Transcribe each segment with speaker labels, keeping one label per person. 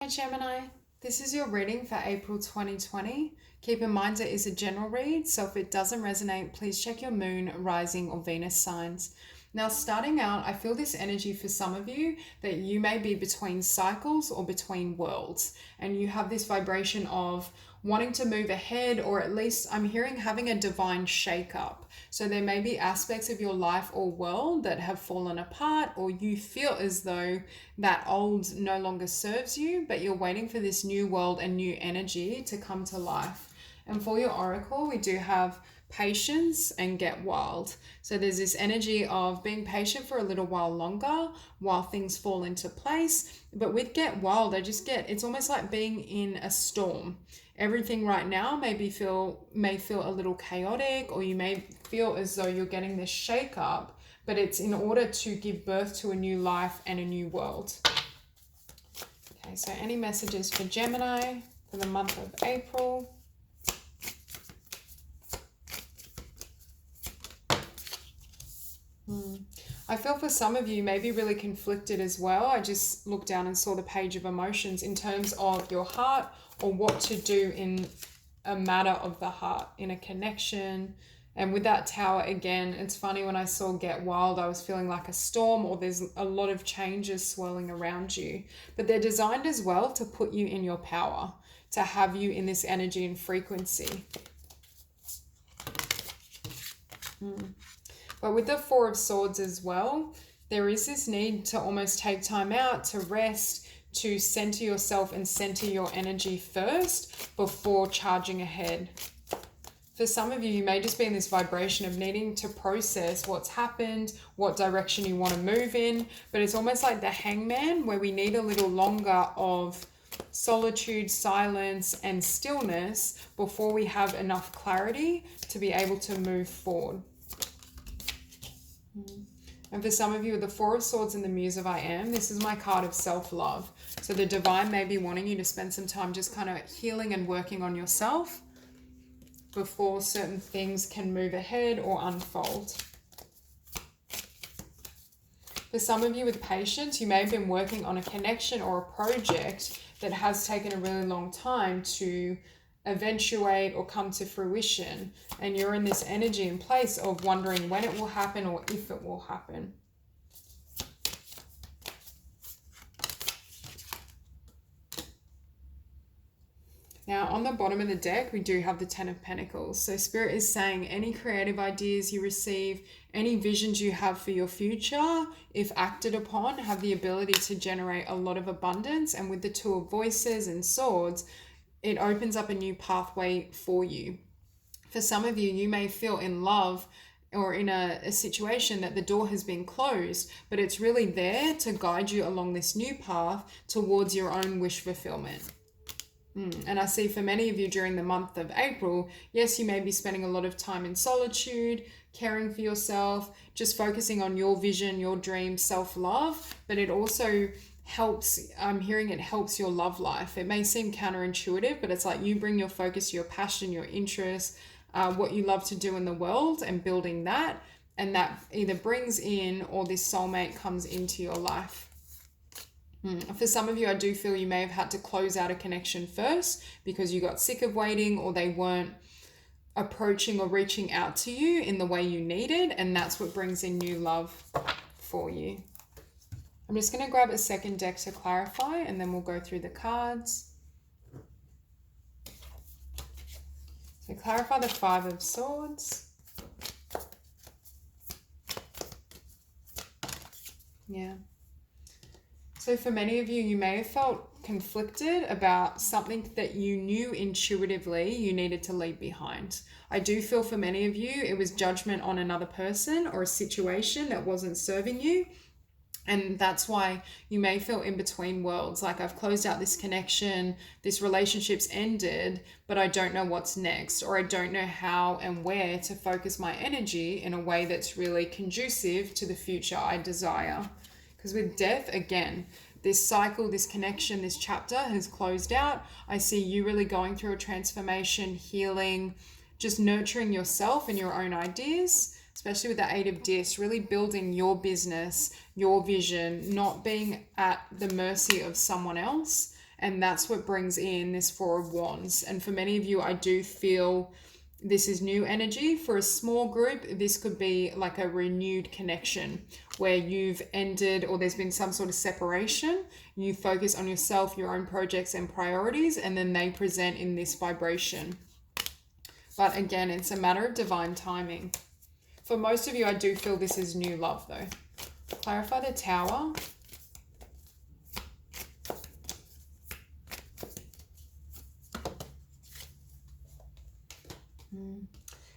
Speaker 1: Hi Gemini, this is your reading for April 2020. Keep in mind it is a general read, so if it doesn't resonate, please check your moon, rising or Venus signs. Now starting out, I feel this energy for some of you that you may be between cycles or between worlds, and you have this vibration of wanting to move ahead, or at least I'm hearing having a divine shake-up. So there may be aspects of your life or world that have fallen apart, or you feel as though that old no longer serves you, but you're waiting for this new world and new energy to come to life. And for your oracle, we do have patience and get wild. So there's this energy of being patient for a little while longer while things fall into place. But with get wild, it's almost like being in a storm. Everything right now may feel a little chaotic, or you may feel as though you're getting this shake up, but it's in order to give birth to a new life and a new world. Okay, so any messages for Gemini for the month of April? I feel for some of you may be really conflicted as well. I just looked down and saw the page of emotions in terms of your heart, or what to do in a matter of the heart, in a connection. And with that tower again, it's funny, when I saw get wild, I was feeling like a storm, or there's a lot of changes swirling around you. But they're designed as well to put you in your power, to have you in this energy and frequency. But with the Four of Swords as well, there is this need to almost take time out to rest, to center yourself and center your energy first before charging ahead. For some of you, you may just be in this vibration of needing to process what's happened, what direction you want to move in, but it's almost like the hangman, where we need a little longer of solitude, silence, and stillness before we have enough clarity to be able to move forward. And for some of you with the Four of Swords and the Muse of I Am, this is my card of self-love. So the divine may be wanting you to spend some time just kind of healing and working on yourself before certain things can move ahead or unfold. For some of you with patience, you may have been working on a connection or a project that has taken a really long time to eventuate or come to fruition, and you're in this energy and place of wondering when it will happen or if it will happen. Now on the bottom of the deck, we do have the Ten of Pentacles. So Spirit is saying any creative ideas you receive, any visions you have for your future, if acted upon, have the ability to generate a lot of abundance. And with the Two of Voices and Swords, it opens up a new pathway for you. For some of you, you may feel in love or in a situation that the door has been closed, but it's really there to guide you along this new path towards your own wish fulfillment. And I see for many of you during the month of April, yes, you may be spending a lot of time in solitude, caring for yourself, just focusing on your vision, your dreams, self-love, but it also helps, I'm hearing it helps your love life. It may seem counterintuitive, but it's like you bring your focus, your passion, your interest, what you love to do in the world, and building that, and that either brings in, or this soulmate comes into your life. For some of you, I do feel you may have had to close out a connection first because you got sick of waiting, or they weren't approaching or reaching out to you in the way you needed, and that's what brings in new love for you. I'm just going to grab a second deck to clarify, and then we'll go through the cards. So clarify the Five of Swords. Yeah. So for many of you, you may have felt conflicted about something that you knew intuitively you needed to leave behind. I do feel for many of you, it was judgment on another person or a situation that wasn't serving you. And that's why you may feel in between worlds, like I've closed out this connection, this relationship's ended, but I don't know what's next, or I don't know how and where to focus my energy in a way that's really conducive to the future I desire. Because with death, again, this cycle, this connection, this chapter has closed out. I see you really going through a transformation, healing, just nurturing yourself and your own ideas, especially with the Eight of Discs, really building your business, your vision, not being at the mercy of someone else, And that's what brings in this Four of Wands. And for many of you, I do feel this is new energy. For a small group, this could be like a renewed connection where you've ended or there's been some sort of separation. You focus on yourself, your own projects and priorities, and then they present in this vibration. But again, it's a matter of divine timing. For most of you, I do feel this is new love though. Clarify the Tower.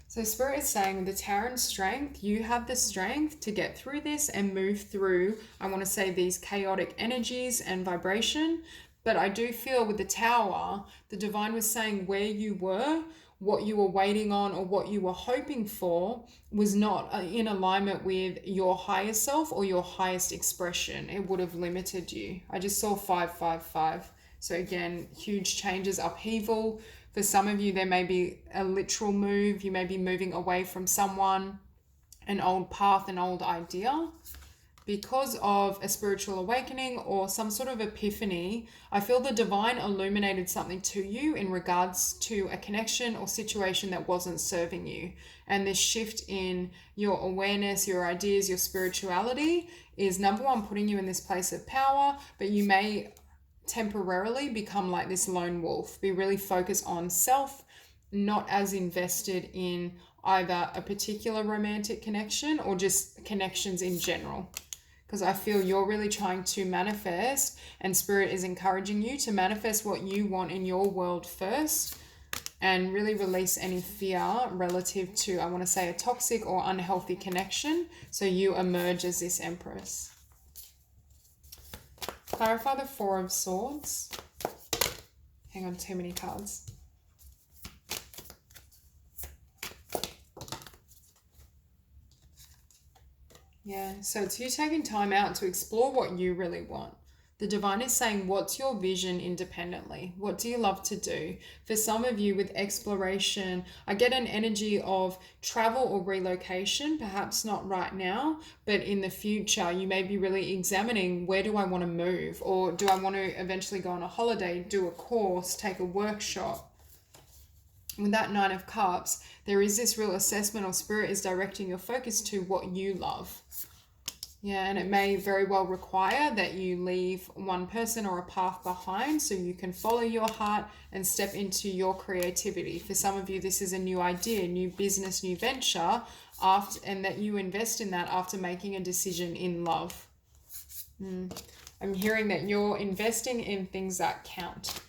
Speaker 1: So Spirit is saying with the Tower and Strength, you have the strength to get through this and move through, I want to say, these chaotic energies and vibration. But I do feel with the Tower, the Divine was saying where you were, what you were waiting on or what you were hoping for was not in alignment with your higher self or your highest expression. It would have limited you. I just saw 555. So again, huge changes, upheaval. For some of you, there may be a literal move. You may be moving away from someone, an old path, an old idea. Because of a spiritual awakening or some sort of epiphany, I feel the Divine illuminated something to you in regards to a connection or situation that wasn't serving you. And this shift in your awareness, your ideas, your spirituality is, number one, putting you in this place of power, but you may temporarily become like this lone wolf, be really focused on self, not as invested in either a particular romantic connection or just connections in general. Because I feel you're really trying to manifest, and Spirit is encouraging you to manifest what you want in your world first and really release any fear relative to, I want to say, a toxic or unhealthy connection, so you emerge as this Empress. Clarify the Four of Swords. Hang on, too many cards. Yeah, so it's you taking time out to explore what you really want. The Divine is saying, what's your vision independently? What do you love to do? For some of you with exploration, I get an energy of travel or relocation, perhaps not right now, but in the future, you may be really examining, where do I want to move? Or do I want to eventually go on a holiday, do a course, take a workshop? With that Nine of Cups, there is this real assessment, or Spirit is directing your focus to what you love. Yeah, and it may very well require that you leave one person or a path behind so you can follow your heart and step into your creativity. For some of you, this is a new idea, new business, new venture, and that you invest in that after making a decision in love. I'm hearing that you're investing in things that count.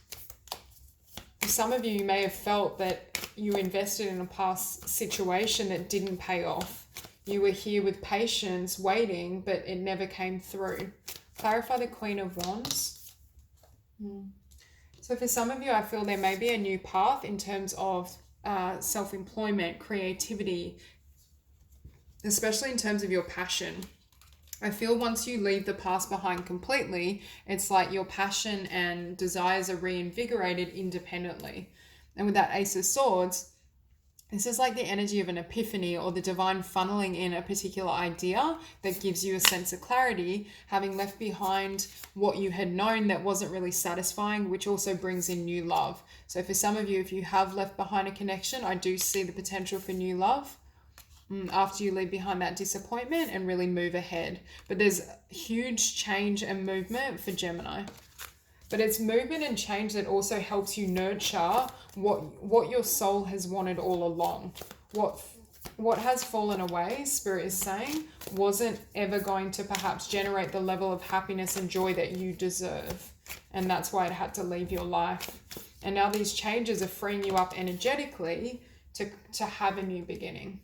Speaker 1: For some of you, you may have felt that you invested in a past situation that didn't pay off. You were here with patience, waiting, but it never came through. Clarify the Queen of Wands. So for some of you, I feel there may be a new path in terms of self-employment, creativity, especially in terms of your passion. I feel once you leave the past behind completely, it's like your passion and desires are reinvigorated independently. And with that Ace of Swords, this is like the energy of an epiphany or the Divine funneling in a particular idea that gives you a sense of clarity, having left behind what you had known that wasn't really satisfying, which also brings in new love. So for some of you, if you have left behind a connection, I do see the potential for new love after you leave behind that disappointment and really move ahead. But there's huge change and movement for Gemini. But it's movement and change that also helps you nurture what your soul has wanted all along. What has fallen away, Spirit is saying, wasn't ever going to perhaps generate the level of happiness and joy that you deserve. And that's why it had to leave your life. And now these changes are freeing you up energetically to have a new beginning.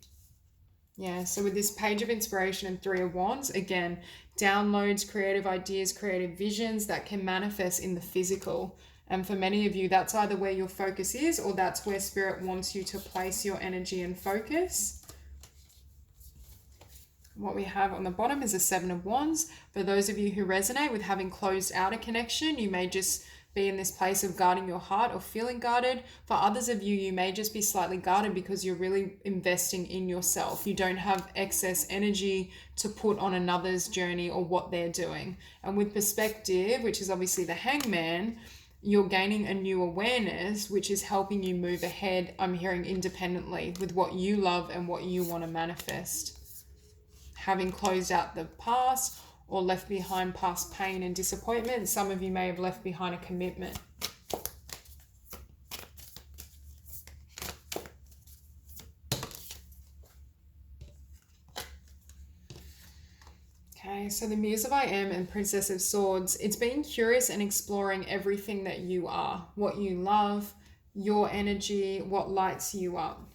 Speaker 1: Yeah, so with this Page of Inspiration and Three of Wands, again, downloads, creative ideas, creative visions that can manifest in the physical. And for many of you, that's either where your focus is or that's where Spirit wants you to place your energy and focus. What we have on the bottom is a Seven of Wands. For those of you who resonate with having closed out a connection, you may just be in this place of guarding your heart or feeling guarded. For others of you, you may just be slightly guarded because you're really investing in yourself. You don't have excess energy to put on another's journey or what they're doing. And with perspective, which is obviously the Hangman, you're gaining a new awareness, which is helping you move ahead, I'm hearing, independently with what you love and what you want to manifest. Having closed out the past or left behind past pain and disappointment, some of you may have left behind a commitment. Okay, so the Muse of I Am and Princess of Swords, it's being curious and exploring everything that you are, what you love, your energy, what lights you up.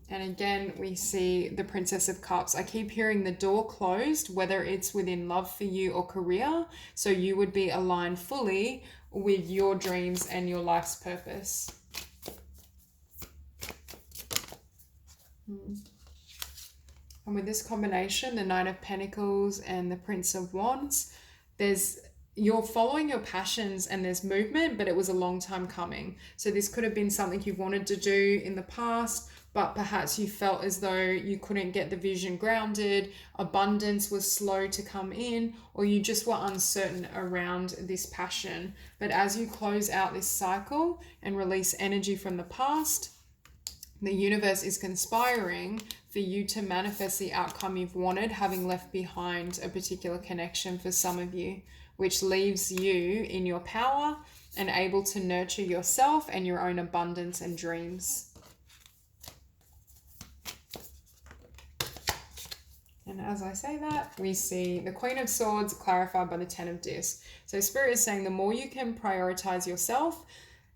Speaker 1: And again, we see the Princess of Cups. I keep hearing the door closed, whether it's within love for you or career. So you would be aligned fully with your dreams and your life's purpose. And with this combination, the Knight of Pentacles and the Prince of Wands, you're following your passions and there's movement, but it was a long time coming. So this could have been something you wanted to do in the past, but perhaps you felt as though you couldn't get the vision grounded, abundance was slow to come in, or you just were uncertain around this passion. But as you close out this cycle and release energy from the past, the universe is conspiring for you to manifest the outcome you've wanted, having left behind a particular connection for some of you, which leaves you in your power and able to nurture yourself and your own abundance and dreams. And as I say that, we see the Queen of Swords clarified by the Ten of Discs. So Spirit is saying the more you can prioritize yourself.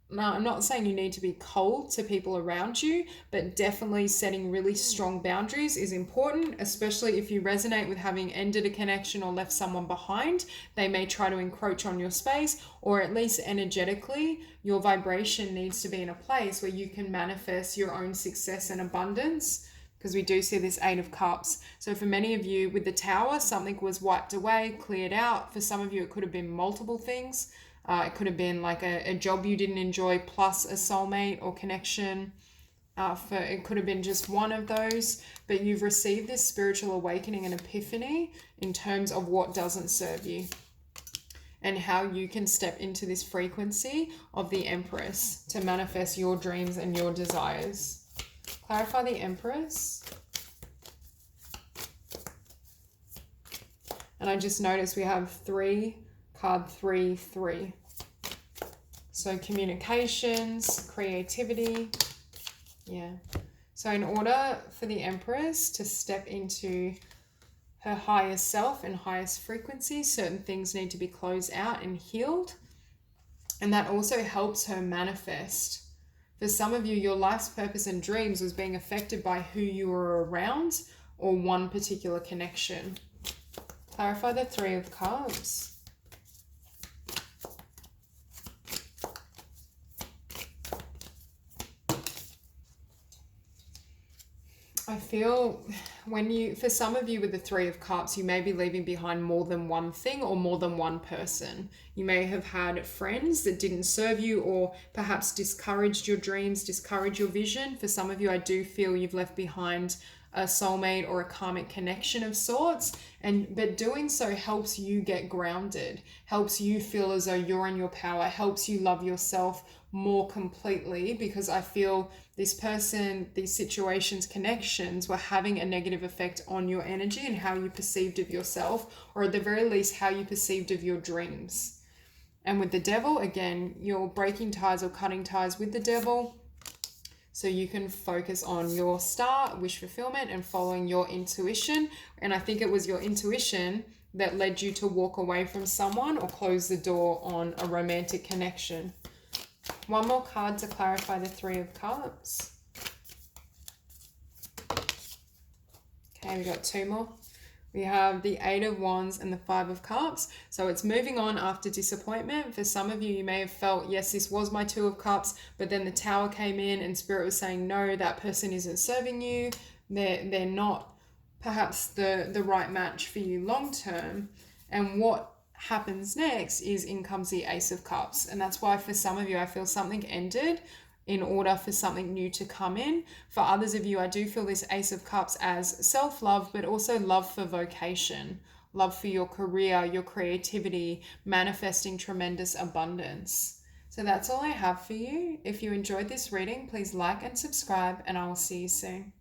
Speaker 1: Now, I'm not saying you need to be cold to people around you, but definitely setting really strong boundaries is important, especially if you resonate with having ended a connection or left someone behind. They may try to encroach on your space, or at least energetically, your vibration needs to be in a place where you can manifest your own success and abundance. Because we do see this Eight of Cups. So for many of you with the Tower, something was wiped away, cleared out. For some of you, it could have been multiple things. It could have been like a job you didn't enjoy plus a soulmate or connection. It could have been just one of those. But you've received this spiritual awakening and epiphany in terms of what doesn't serve you. And how you can step into this frequency of the Empress to manifest your dreams and your desires. Clarify the Empress. And I just noticed we have card 3. So communications, creativity. Yeah. So in order for the Empress to step into her highest self and highest frequency, certain things need to be closed out and healed. And that also helps her manifest. For some of you, your life's purpose and dreams was being affected by who you were around or one particular connection. Clarify the Three of Cups. I feel for some of you with the Three of Cups, you may be leaving behind more than one thing or more than one person. You may have had friends that didn't serve you or perhaps discouraged your dreams, discouraged your vision. For some of you, I do feel you've left behind a soulmate or a karmic connection of sorts. But doing so helps you get grounded, helps you feel as though you're in your power, helps you love yourself more completely, because I feel this person, these situations, connections were having a negative effect on your energy and how you perceived of yourself, or at the very least, how you perceived of your dreams. And with the Devil, again, you're breaking ties or cutting ties with the Devil so you can focus on your star, wish fulfillment, and following your intuition. And I think it was your intuition that led you to walk away from someone or close the door on a romantic connection. One more card to clarify the Three of Cups. Okay, we got two more. We have the Eight of Wands and the Five of Cups. So it's moving on after disappointment. For some of you, you may have felt, yes, this was my Two of Cups, but then the Tower came in and Spirit was saying, no, that person isn't serving you. They're not perhaps the right match for you long term. And what happens next is in comes the Ace of Cups. And that's why for some of you, I feel something ended in order for something new to come in. For others of you, I do feel this Ace of Cups as self-love, but also love for vocation, love for your career, your creativity, manifesting tremendous abundance. So that's all I have for you. If you enjoyed this reading, please like and subscribe, and I will see you soon.